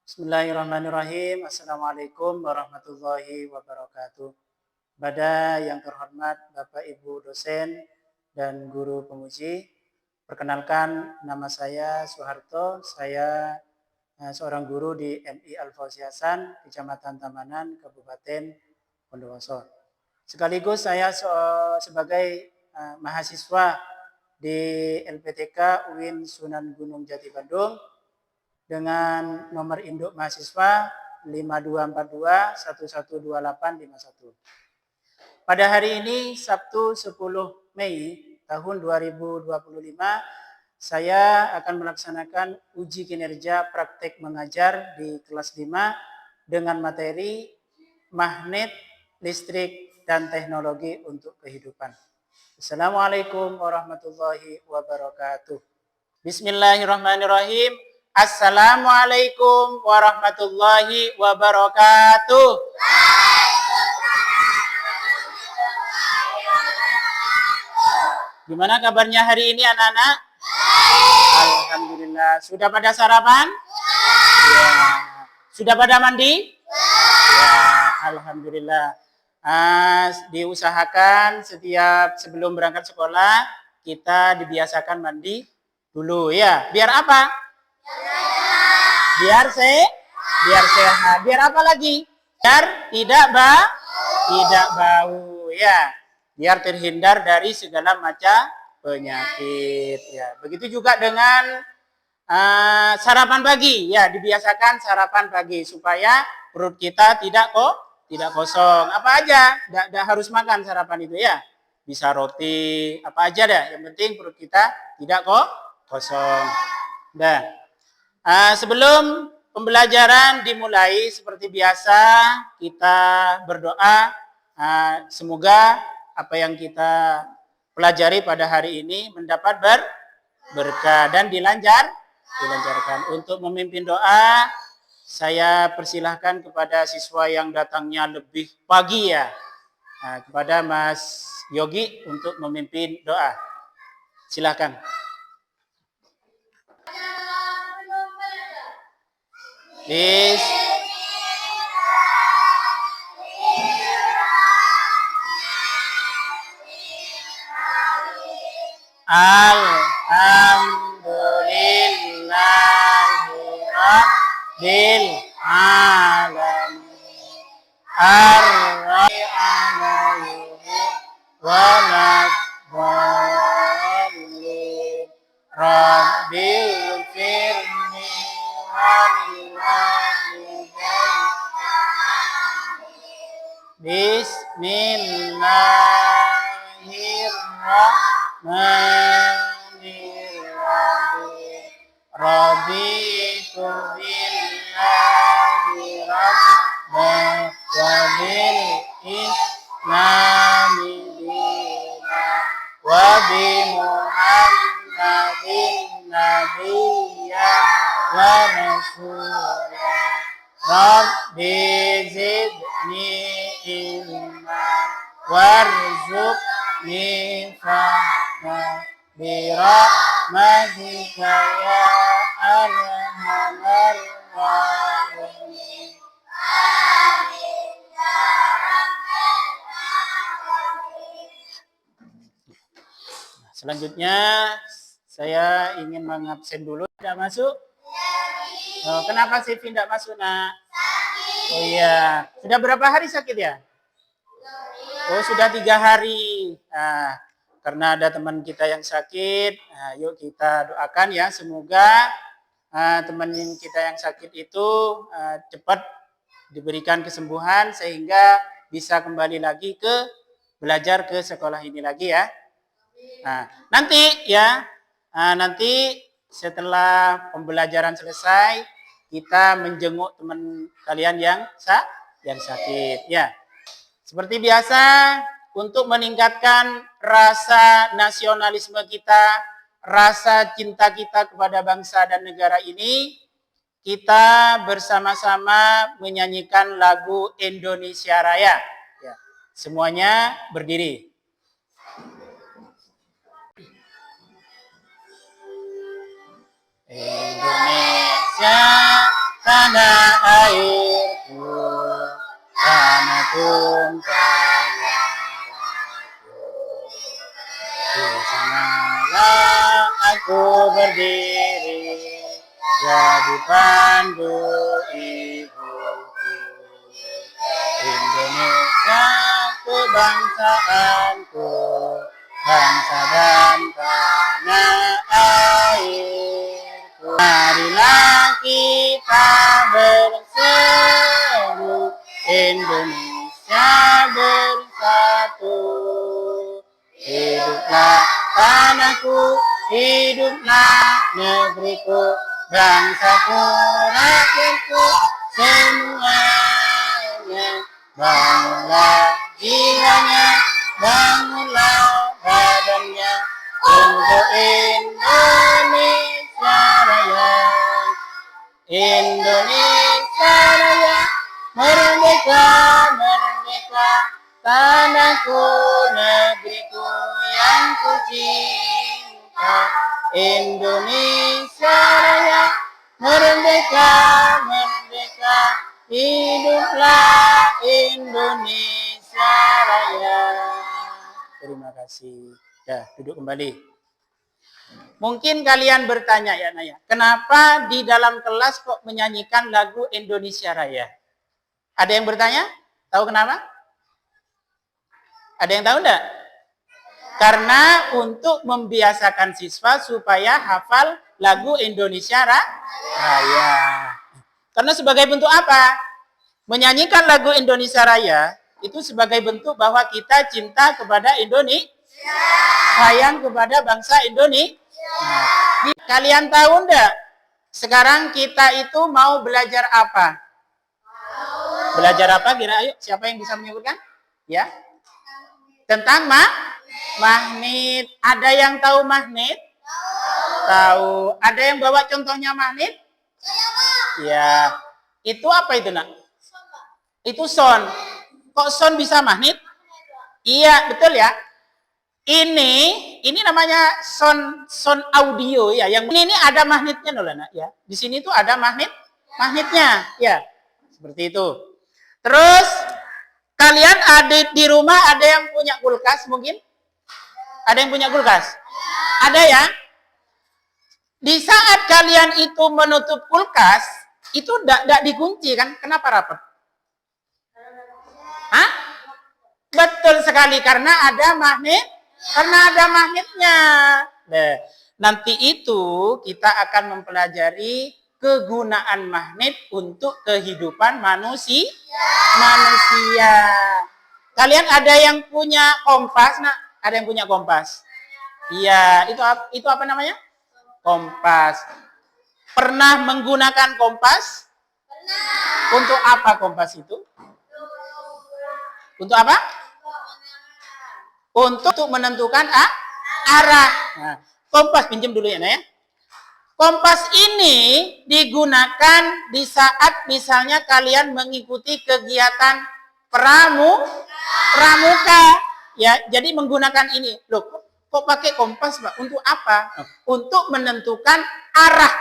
Bismillahirrahmanirrahim. Assalamualaikum warahmatullahi wabarakatuh. Pada yang terhormat Bapak Ibu dosen dan guru penguji, perkenalkan nama saya Soeharto. Saya seorang guru di MI Al-Fauzi Hasan, Kecamatan Tamanan, Kabupaten Bondowoso. Sekaligus saya sebagai mahasiswa di LPTK UIN Sunan Gunung Jati Bandung dengan nomor induk mahasiswa 5242112851. Pada hari ini Sabtu 10 Mei tahun 2025 saya akan melaksanakan uji kinerja praktek mengajar di kelas 5 dengan materi magnet, listrik, dan teknologi untuk kehidupan. Assalamualaikum warahmatullahi wabarakatuh. Bismillahirrahmanirrahim. Assalamualaikum warahmatullahi wabarakatuh. Gimana kabarnya hari ini anak-anak? Alhamdulillah. Sudah pada sarapan? Ya. Sudah pada mandi? Ya, alhamdulillah. Diusahakan setiap sebelum berangkat sekolah kita dibiasakan mandi dulu ya. Biar apa? Biar sehat. Biar apa lagi? Biar tidak bau ya. Biar terhindar dari segala macam penyakit ya. Begitu juga dengan sarapan pagi ya, dibiasakan sarapan pagi supaya perut kita tidak kosong. Apa aja, tidak harus makan sarapan itu ya. Bisa roti, apa aja dah. Yang penting perut kita tidak kosong. Dah. Sebelum pembelajaran dimulai, seperti biasa kita berdoa semoga apa yang kita pelajari pada hari ini mendapat berkah dan dilancarkan. Untuk memimpin doa, saya persilahkan kepada siswa yang datangnya lebih pagi ya, kepada Mas Yogi untuk memimpin doa. Silakan. Alhamdulillahirabbil alamin. Ar-Rahmanir-Rahim. Walad-dallin. Rabbil firni Bismillahirrahmanirrahim. Raditu billahi rabban wa bil islami dinan wa bi Muhammadin nabiyyan wa rasulan. Rabbi zidni ilman warzuqni fahma birahmatika ya arhamar rahimin. Selanjutnya saya ingin mengabsen dulu. Tidak masuk? Oh, kenapa sih tidak masuk, nak? Oh iya, sudah berapa hari sakit ya? Oh, sudah 3 hari. Karena ada teman kita yang sakit, yuk kita doakan ya, semoga teman kita yang sakit itu cepat diberikan kesembuhan sehingga bisa kembali lagi belajar ke sekolah ini lagi ya. Nanti setelah pembelajaran selesai, kita menjenguk teman kalian yang sakit ya. Seperti biasa, untuk meningkatkan rasa nasionalisme kita, rasa cinta kita kepada bangsa dan negara ini, kita bersama-sama menyanyikan lagu Indonesia Raya. Ya. Semuanya berdiri. Indonesia tanah ku berdiri jadi pandu ibuku. Indonesia kebangsaanku, bangsa dan tanah airku. Marilah kita berseru, Indonesia bersatu. Hiduplah tanahku, hiduplah negeriku, bangsaku, rakyatku, semuanya. Bangunlah jiwanya, bangunlah badannya, untuk Indonesia Raya. Indonesia Raya, merdeka, merdeka, tanahku, negeriku yang ku cinta. Indonesia Raya, merdeka, merdeka, hiduplah Indonesia Raya. Terima kasih. Ya, duduk kembali. Mungkin kalian bertanya ya Naya, kenapa di dalam kelas kok menyanyikan lagu Indonesia Raya? Ada yang bertanya? Tahu kenapa? Ada yang tahu enggak? Karena untuk membiasakan siswa supaya hafal lagu Indonesia Raya. Karena sebagai bentuk apa? Menyanyikan lagu Indonesia Raya itu sebagai bentuk bahwa kita cinta kepada Indonesia, sayang kepada bangsa Indonesia. Nah, kalian tahu enggak? Sekarang kita itu mau belajar apa? Belajar apa? Kira ayo, siapa yang bisa menyebutkan? Ya. Tentang magnet. Ada yang tahu magnet? Tahu. Ada yang bawa contohnya magnet? Ya. Itu apa itu, Nak? Itu sound. Kok sound bisa magnet? Iya, betul ya. Ini namanya sound audio ya. Yang ini ada magnetnya loh, Nak, ya. Di sini tuh ada magnetnya, ya. Seperti itu. Terus kalian ada di rumah ada yang punya kulkas mungkin? Ada yang punya kulkas? Ada ya? Di saat kalian itu menutup kulkas, itu tidak dikunci kan? Kenapa rapat? Hah? Betul sekali, karena ada magnet. Karena ada magnetnya. Nah, nanti itu kita akan mempelajari kegunaan magnet untuk kehidupan manusia. Kalian ada yang punya kompas? Nah, ada yang punya kompas? Iya, itu apa namanya? Kompas. Pernah menggunakan kompas? Pernah. Untuk apa kompas itu? Untuk apa? Untuk menentukan arah. Nah, kompas pinjam dulu ya, Nah ya. Kompas ini digunakan di saat misalnya kalian mengikuti kegiatan pramuka. Ya, jadi menggunakan ini. Loh, kok pakai kompas, Pak? Untuk apa? Untuk menentukan arah.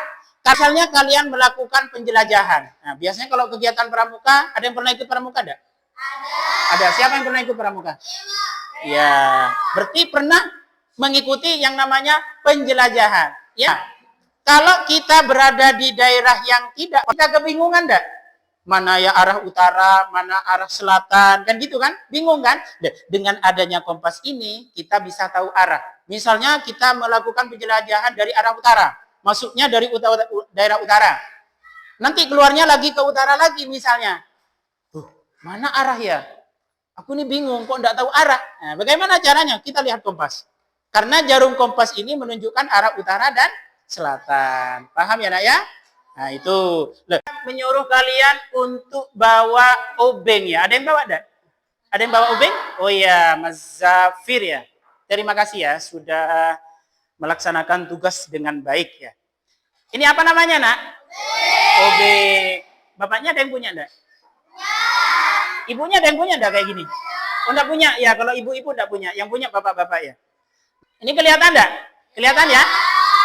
Misalnya kalian melakukan penjelajahan. Nah, biasanya kalau kegiatan pramuka, ada yang pernah ikut pramuka enggak? Ada. Siapa yang pernah ikut pramuka? Ya, berarti pernah mengikuti yang namanya penjelajahan. Ya, kalau kita berada di daerah yang tidak, kita kebingungan enggak? Mana ya arah utara, mana arah selatan, kan gitu kan? Bingung kan? Dengan adanya kompas ini, kita bisa tahu arah. Misalnya kita melakukan penjelajahan dari arah utara, masuknya dari daerah utara. Nanti keluarnya lagi ke utara lagi misalnya. Mana arah ya? Aku ini bingung, kok enggak tahu arah. Nah, bagaimana caranya? Kita lihat kompas. Karena jarum kompas ini menunjukkan arah utara dan selatan. Paham ya, Nak ya? Nah, itu. Menyuruh kalian untuk bawa obeng ya. Ada yang bawa enggak? Ada yang bawa obeng? Oh iya, Mas Zafir ya. Terima kasih ya, sudah melaksanakan tugas dengan baik ya. Ini apa namanya, Nak? Obeng. Bapaknya ada yang punya enggak? Ibunya ada yang punya enggak kayak gini? Oh, enggak punya. Ya, kalau ibu-ibu enggak punya. Yang punya bapak-bapak ya. Ini kelihatan enggak? Kelihatan ya?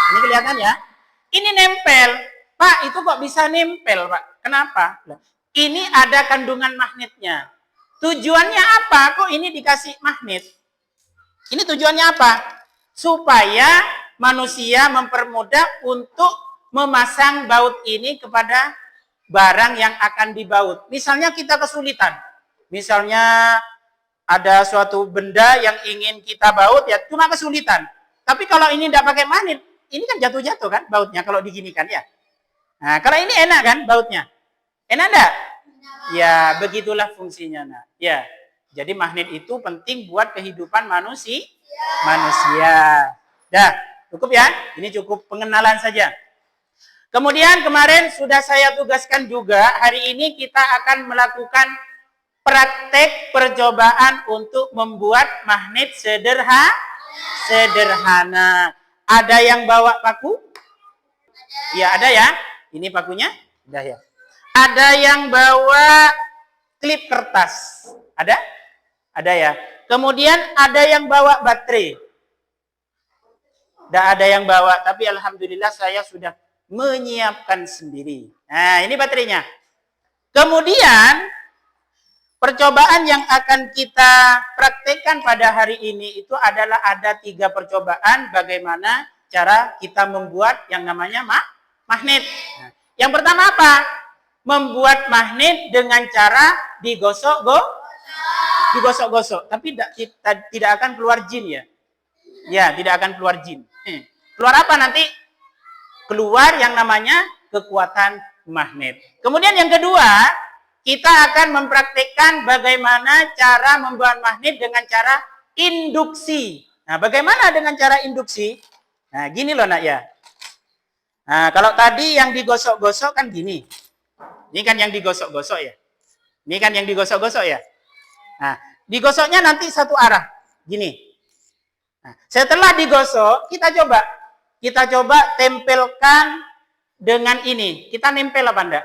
Ini kelihatan ya? Ini nempel. Pak, itu kok bisa nempel, Pak? Kenapa? Ini ada kandungan magnetnya. Tujuannya apa? Kok ini dikasih magnet? Ini tujuannya apa? Supaya manusia mempermudah untuk memasang baut ini kepada barang yang akan dibaut. Misalnya kita kesulitan. Misalnya ada suatu benda yang ingin kita baut, ya cuma kesulitan. Tapi kalau ini tidak pakai magnet, ini kan jatuh-jatuh kan bautnya kalau diginikan ya. Nah, kalau ini enak kan bautnya? Enak enggak? Ya, begitulah fungsinya. Nah, ya. Jadi magnet itu penting buat kehidupan manusia. Dah, cukup ya? Ini cukup pengenalan saja. Kemudian kemarin sudah saya tugaskan juga, hari ini kita akan melakukan praktek percobaan untuk membuat magnet sederhana. Ada yang bawa paku? Ya, ada ya. Ini pakunya? Ada ya. Ada yang bawa klip kertas? Ada? Ada ya. Kemudian ada yang bawa baterai? Tidak ada yang bawa, tapi alhamdulillah saya sudah menyiapkan sendiri. Nah, ini baterainya. Kemudian percobaan yang akan kita praktekkan pada hari ini itu adalah ada 3 percobaan bagaimana cara kita membuat yang namanya magnet. Nah, yang pertama apa? Membuat magnet dengan cara digosok-gosok, tapi tidak akan keluar jin ya. Ya, tidak akan keluar jin. Keluar apa nanti? Keluar yang namanya kekuatan magnet. Kemudian yang kedua, kita akan mempraktikkan bagaimana cara membuat magnet dengan cara induksi. Nah, bagaimana dengan cara induksi? Nah, gini loh nak ya. Nah, kalau tadi yang digosok-gosok kan gini. Ini kan yang digosok-gosok ya. Ini kan yang digosok-gosok ya. Nah, digosoknya nanti satu arah. Gini. Nah, setelah digosok, kita coba tempelkan dengan ini. Kita nempel apa enggak?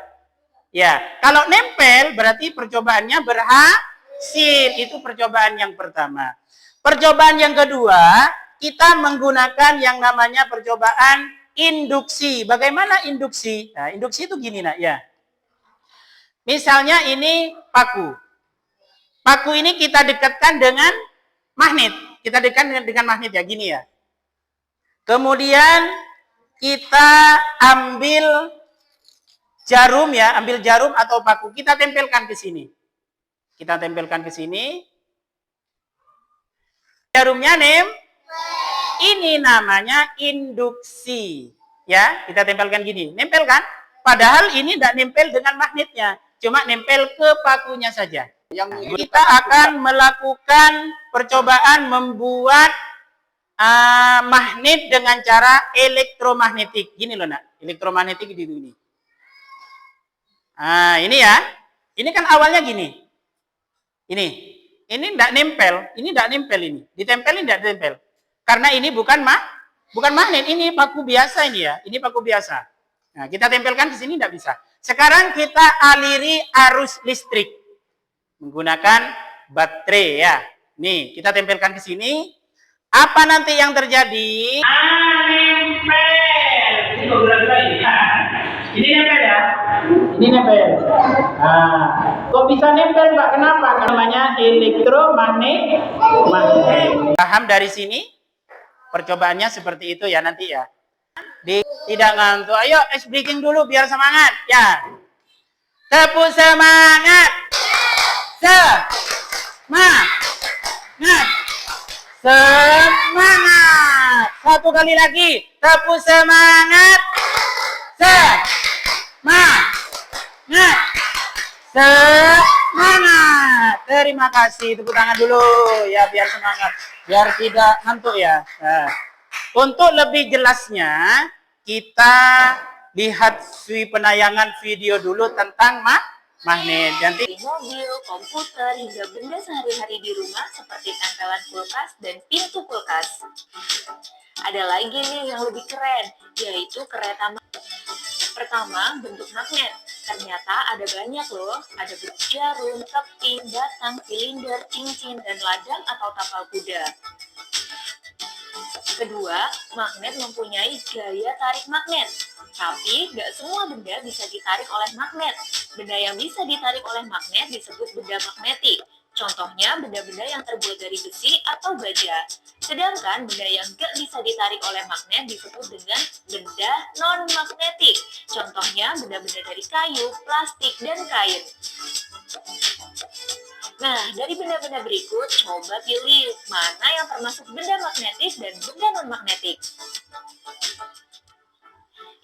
Ya, kalau nempel berarti percobaannya berhasil. Itu percobaan yang pertama. Percobaan yang kedua, kita menggunakan yang namanya percobaan induksi. Bagaimana induksi? Nah, induksi itu gini nak ya. Misalnya ini paku. Paku ini kita dekatkan dengan magnet. Kita dekatkan dengan magnet ya, gini ya. Kemudian kita ambil jarum ya, ambil jarum atau paku, kita tempelkan ke sini. Kita tempelkan ke sini. Jarumnya ini namanya induksi. Ya, kita tempelkan gini. Nempel kan? Padahal ini tidak nempel dengan magnetnya, cuma nempel ke pakunya saja. Kita akan melakukan percobaan membuat magnet dengan cara elektromagnetik. Gini loh nak, elektromagnetik di sini. Ini ya. Ini kan awalnya gini. Ini tidak nempel, ini tidak nempel ini. Ditempelin tidak nempel. Karena ini bukan magnet, ini paku biasa ini ya. Ini paku biasa. Nah, kita tempelkan di sini tidak bisa. Sekarang kita aliri arus listrik menggunakan baterai ya. Nih, kita tempelkan ke sini. Apa nanti yang terjadi? Nempel. Ini bergerak ini. Ini nempel ya. Ini nempel. Kok bisa nempel Pak? Kenapa? Namanya elektromagnet. Paham dari sini? Percobaannya seperti itu ya nanti ya. Tidak ngantuk. Ayo, ice breaking dulu biar semangat. Ya. Tepuk semangat. Semangat. Semangat. Satu kali lagi. Tepuk semangat. Semangat. Semangat. Terima kasih. Tepuk tangan dulu ya biar semangat. Biar tidak ngantuk ya. Nah, untuk lebih jelasnya kita lihat penayangan video dulu tentang magnet. Nanti mobil, komputer, hingga benda sehari-hari di rumah seperti tempelan kulkas dan pintu kulkas. Ada lagi nih yang lebih keren, yaitu kereta. Pertama, bentuk magnet. Ternyata ada banyak loh. Ada bentuk jarum, keping, batang, silinder, cincin, dan ladang atau tapal kuda. Kedua, magnet mempunyai gaya tarik magnet. Tapi, nggak semua benda bisa ditarik oleh magnet. Benda yang bisa ditarik oleh magnet disebut benda magnetik. Contohnya benda-benda yang terbuat dari besi atau baja. Sedangkan benda yang gak bisa ditarik oleh magnet disebut dengan benda non-magnetik. Contohnya benda-benda dari kayu, plastik, dan kain. Nah, dari benda-benda berikut, coba pilih mana yang termasuk benda magnetik dan benda non-magnetik.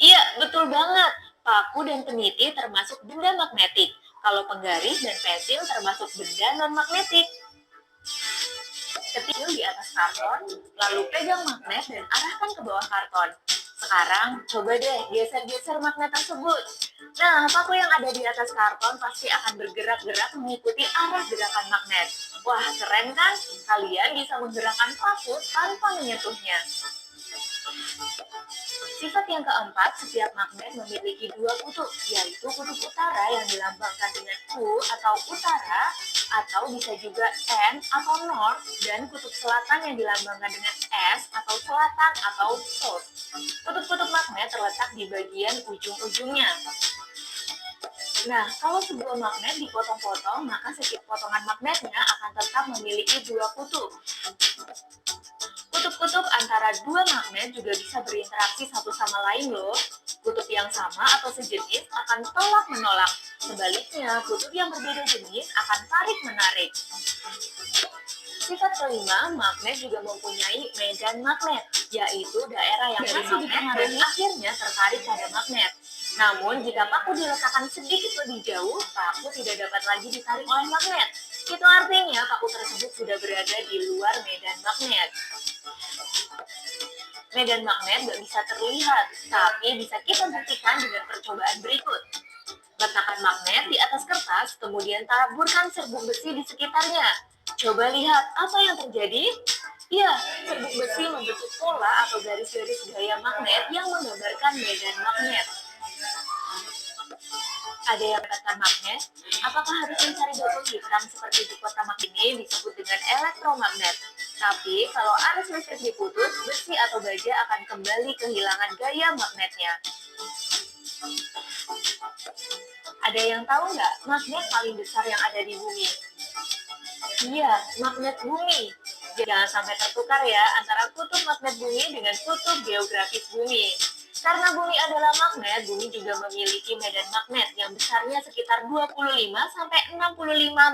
Iya, betul banget. Paku dan peniti termasuk benda magnetik. Kalau penggaris dan pensil termasuk benda non-magnetik. Ketik di atas karton, lalu pegang magnet dan arahkan ke bawah karton. Sekarang, coba deh geser-geser magnet tersebut. Nah, paku yang ada di atas karton pasti akan bergerak-gerak mengikuti arah gerakan magnet. Wah, keren kan? Kalian bisa menggerakkan paku tanpa menyentuhnya. Sifat yang keempat, setiap magnet memiliki dua kutub, yaitu kutub utara yang dilambangkan dengan U atau utara, atau bisa juga N atau north, dan kutub selatan yang dilambangkan dengan S atau selatan atau south. Kutub-kutub magnet terletak di bagian ujung-ujungnya. Nah, kalau sebuah magnet dipotong-potong, maka setiap potongan magnetnya akan tetap memiliki dua kutub. Kutub-kutub antara dua magnet juga bisa berinteraksi satu sama lain loh. Kutub yang sama atau sejenis akan tolak-menolak. Sebaliknya, kutub yang berbeda jenis akan tarik-menarik. Sifat kelima, magnet juga mempunyai medan magnet, yaitu daerah yang masih magnet dan akhirnya tertarik pada magnet. Namun, jika paku diletakkan sedikit lebih jauh, paku tidak dapat lagi ditarik oleh magnet. Itu artinya paku tersebut sudah berada di luar medan magnet. Medan magnet gak bisa terlihat, tapi bisa kita buktikan dengan percobaan berikut. Letakkan magnet di atas kertas, kemudian taburkan serbuk besi di sekitarnya. Coba lihat apa yang terjadi. Ya, serbuk besi membentuk pola atau garis-garis gaya magnet yang menggambarkan medan magnet. Ada yang mendapatkan magnet? Apakah harus mencari batu hitam seperti di kota magnet ini disebut dengan elektromagnet? Tapi kalau arus listrik diputus, besi atau baja akan kembali kehilangan gaya magnetnya. Ada yang tahu nggak magnet paling besar yang ada di bumi? Iya, magnet bumi. Jangan sampai tertukar ya antara kutub magnet bumi dengan kutub geografis bumi. Karena bumi adalah magnet, bumi juga memiliki medan magnet yang besarnya sekitar 25-65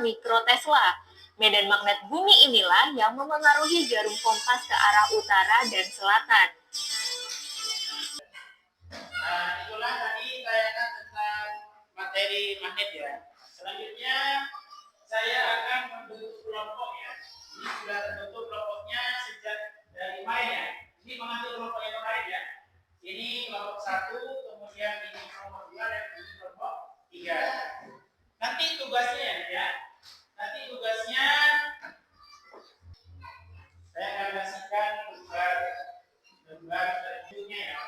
mikrotesla. Medan magnet bumi inilah yang memengaruhi jarum kompas ke arah utara dan selatan. Itulah tadi tayangan tentang materi magnet ya. Selanjutnya saya akan membentuk kelompok ya. Ini sudah terbentuk kelompoknya sejak dari kemarin ya. Ini mengambil kelompok yang kemarin ya. Ini kelompok 1, kemudian ini kelompok 2, dan ini kelompok 3. Nanti tugasnya ya. Nanti tugasnya saya akan kasihkan gambar videonya ya.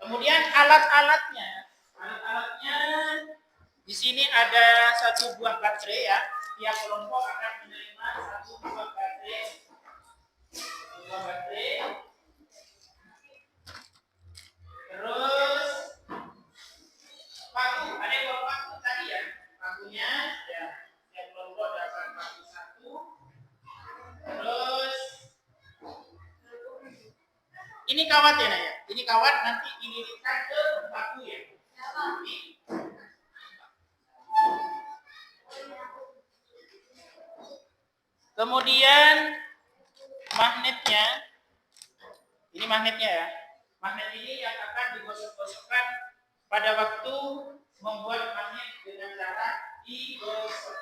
Kemudian alat-alatnya. Alat-alatnya di sini ada satu buah baterai ya. Tiap kelompok akan menerima satu buah baterai. Buah baterai. Terus paku, ada yang bawa paku tadi ya. Pakunya ya, tiap kelompok dapat paku 1. Terus ini kawat ya, Naya. Ini kawat nanti dililitkan ke paku ya. Kemudian magnetnya, ini magnetnya ya. Magnet ini yang akan digosok-gosokkan pada waktu membuat magnet dengan cara digosok.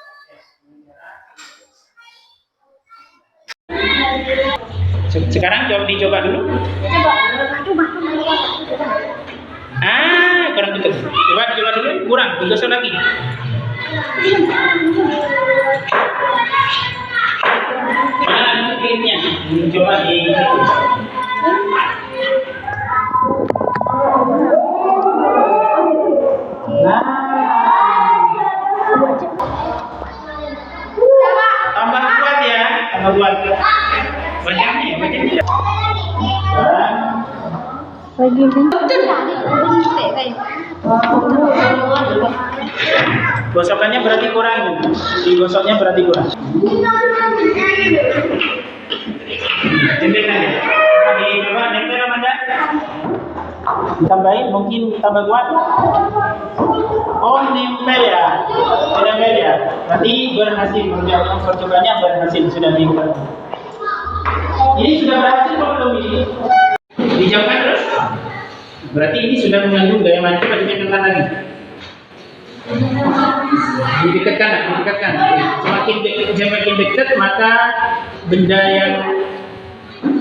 Sekarang dicoba dulu. Coba. Kurang betul. Coba dulu, kurang, digosok lagi. Mana klipnya? Coba di. Tambah kuat ya, tambah kuat. Banyaknya. Lagi Gosokannya berarti kurang. Digosoknya berarti kurang. Tempelkan ya. Coba nempel Amanda. Ditambahin, mungkin tambah kuat. Oh, nempel ya. Nempel ya. Berarti berhasil. Percobaannya berhasil. Sudah dibuat. Ini sudah berhasil kalau belum ini? Dijauhkan terus? Berarti ini sudah mengganggu gaya mandi. Coba ditempelkan lagi. Didekatkan. Semakin dekat maka benda yang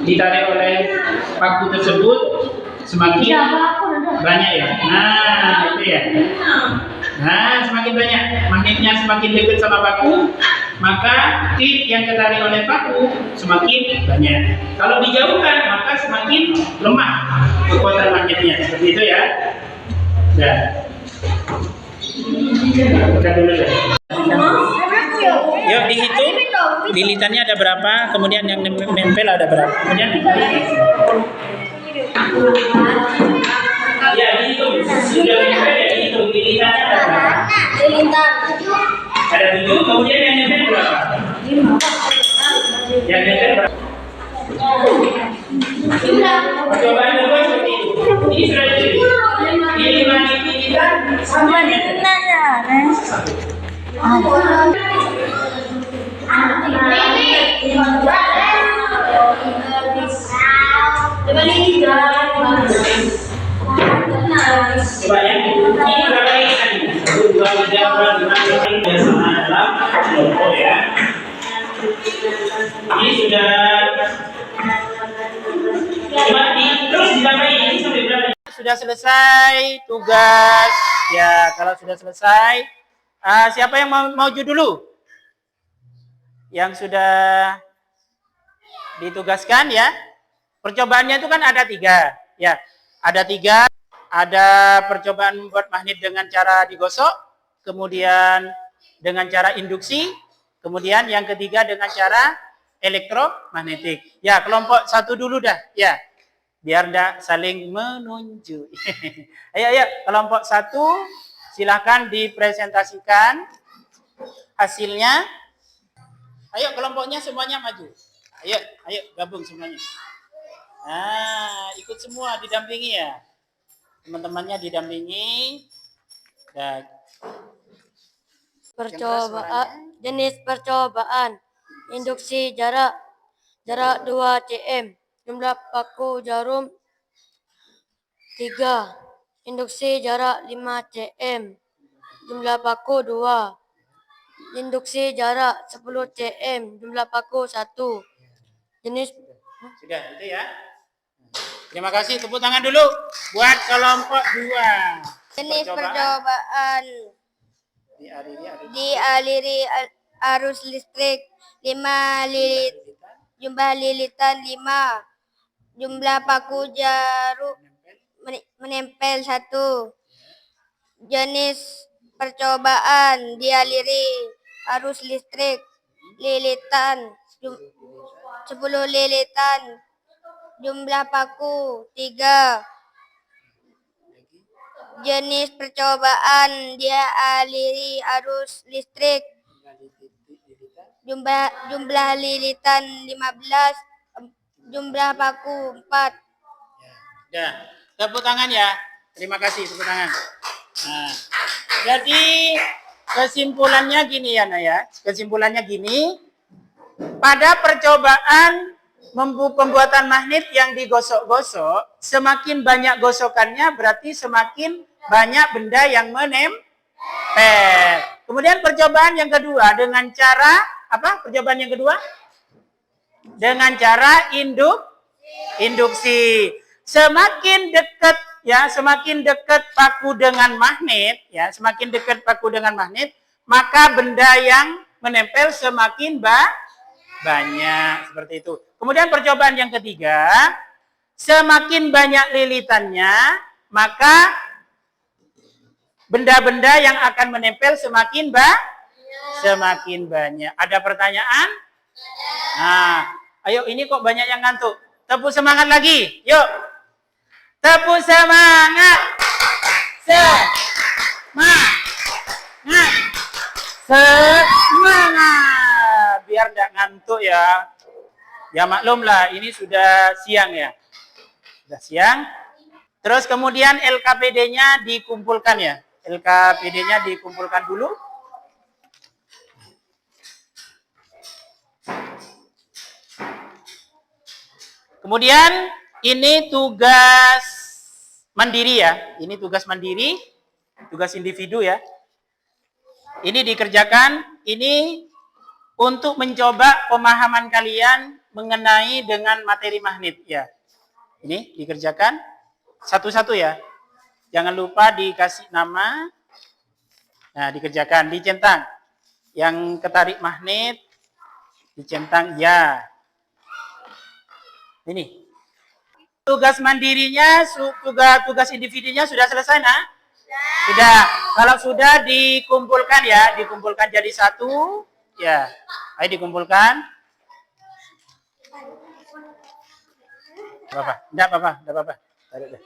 ditarik oleh paku tersebut semakin banyak ya. Nah, itu ya. Nah, semakin banyak magnetnya, semakin dekat sama paku, maka titik yang ketarik oleh paku semakin banyak. Kalau dijauhkan maka semakin lemah kekuatan magnetnya. Seperti itu ya. Ya. Bukan dulu ya. Yuk dihitung lilitannya ada berapa, kemudian yang nempel ada berapa, kemudian ya dihitung, sudah nempel ya dihitung lilitannya ada berapa, ada 7, kemudian yang nempel berapa, yang nempel berapa, percobaan kedua seperti itu, ini sudah dihitung, ini 5 lilitan, sama nempel. Coba ya, ini berapa lilitan? 1, 2, 3, 4, 5, 6, 7 sama dalam kelompok ya. Ini sudah. Coba terus ditambahin ini sampai berapa? Sudah selesai tugas ya. Kalau sudah selesai, siapa yang mau maju dulu? Yang sudah ditugaskan ya. Percobaannya itu kan ada 3 ya. Ada 3. Ada percobaan membuat magnet dengan cara digosok, kemudian dengan cara induksi, kemudian yang ketiga dengan cara elektromagnetik. Ya, kelompok 1 dulu dah ya. Biar tidak saling menunjuk. Ayo, kelompok 1 silahkan dipresentasikan hasilnya. Ayo kelompoknya semuanya maju. Ayo gabung semuanya. Nah, ikut semua didampingi ya. Teman-temannya didampingi. Dan jenis percobaan induksi jarak 2 cm, jumlah paku jarum 3, induksi jarak 5 cm, jumlah paku 2, induksi jarak 10 cm, jumlah paku 1. Jenis sudah itu ya. Terima kasih, tepuk tangan dulu buat kelompok 2. Jenis percobaan dialiri arus listrik 5 jumlah lilitan 5, jumlah paku jarum menempel 1. Jenis percobaan dialiri arus listrik lilitan 10 lilitan, jumlah paku 3. Jenis percobaan dialiri arus listrik jumlah lilitan 15, jumlah paku 4. Ya, tepuk tangan ya. Terima kasih, tepuk tangan. Nah, jadi kesimpulannya gini ya, Naya. Kesimpulannya gini. Pada percobaan pembuatan magnet yang digosok-gosok, semakin banyak gosokannya berarti semakin banyak benda yang menempel. Kemudian percobaan yang kedua dengan cara apa? Percobaan yang kedua dengan cara induksi. Semakin dekat ya, semakin dekat paku dengan magnet ya, semakin dekat paku dengan magnet, maka benda yang menempel semakin banyak, seperti itu. Kemudian percobaan yang ketiga, semakin banyak lilitannya, maka benda-benda yang akan menempel semakin banyak. Ada pertanyaan? Nah, ayo ini kok banyak yang ngantuk. Tepuk semangat lagi. Yuk. Tepuk semangat. Semangat. Semangat. Biar tidak ngantuk ya. Ya maklumlah, ini sudah siang ya. Sudah siang. Terus kemudian LKPD-nya dikumpulkan ya. LKPD-nya dikumpulkan dulu. Kemudian ini tugas mandiri ya. Ini tugas mandiri, tugas individu ya. Ini dikerjakan, ini untuk mencoba pemahaman kalian mengenai dengan materi magnet ya. Ini dikerjakan satu-satu ya. Jangan lupa dikasih nama. Nah, dikerjakan, dicentang. Yang ketarik magnet dicentang ya. Ini. Tugas mandirinya, tugas individunya sudah selesai, nah? Sudah. Kalau sudah dikumpulkan ya, dikumpulkan jadi satu. Ya. Ayo dikumpulkan. Apa-apa? Enggak apa-apa, enggak apa-apa. Tarik deh.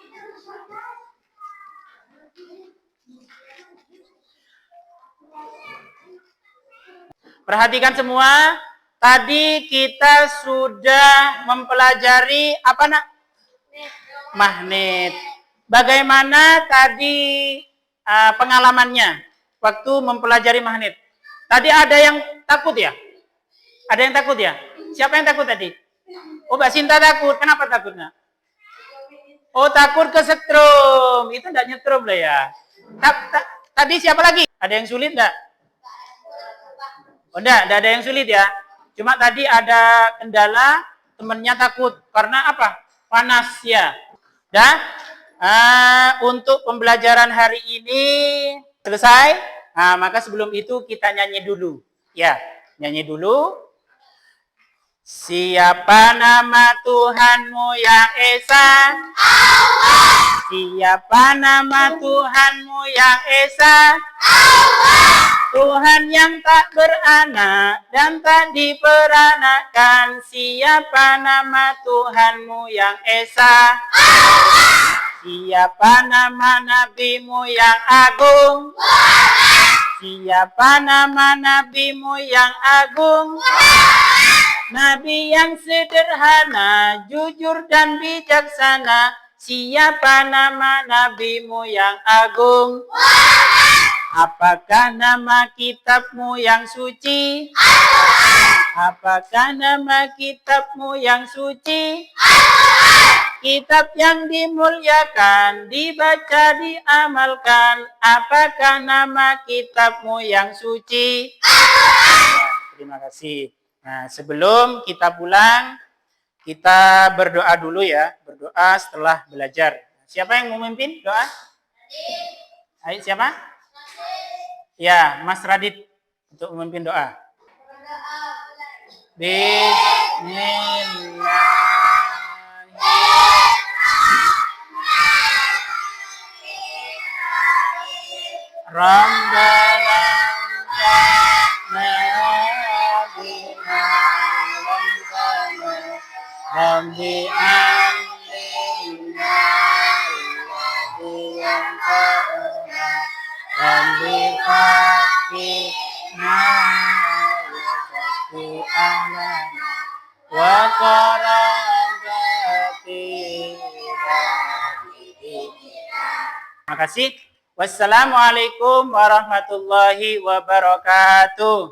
Perhatikan semua. Tadi kita sudah mempelajari apa nak? Magnet. Bagaimana tadi pengalamannya waktu mempelajari magnet? Tadi ada yang takut ya? Ada yang takut ya? Siapa yang takut tadi? Oh, Mbak Sinta takut. Kenapa takutnya? Oh, takut kesetrum. Itu enggak nyetrum lah ya. Tadi siapa lagi? Ada yang sulit enggak? Oh, enggak ada yang sulit ya. Cuma tadi ada kendala, temennya takut. Karena apa? Panas ya. Dah, untuk pembelajaran hari ini selesai. Nah, maka sebelum itu kita nyanyi dulu. Ya, nyanyi dulu. Siapa nama Tuhanmu yang Esa? Allah. Siapa nama Tuhanmu yang Esa? Allah. Tuhan yang tak beranak dan tak diperanakan. Siapa nama Tuhanmu yang Esa? Allah. Siapa nama nabimu yang agung? Muhammad. Siapa nama nabimu yang agung? Muhammad. Nabi yang sederhana, jujur dan bijaksana. Siapa nama nabimu yang agung? Muhammad. Apakah nama kitabmu yang suci? Al-Quran. Apakah nama kitabmu yang suci? Al-Quran. Kitab yang dimuliakan, dibaca, diamalkan. Apakah nama kitabmu yang suci? Al-Quran. Terima kasih. Nah, sebelum kita pulang, kita berdoa dulu ya. Berdoa setelah belajar. Siapa yang mau memimpin doa? Ayo, siapa? Ya, Mas Radit untuk memimpin doa. Bismillahirrahmanirrahim. Rabbana Rabbi anzilna alladhi yanfa'una Rabbi fakirna wa ahlana wa qarabati. Terima kasih. Wassalamualaikum warahmatullahi wabarakatuh.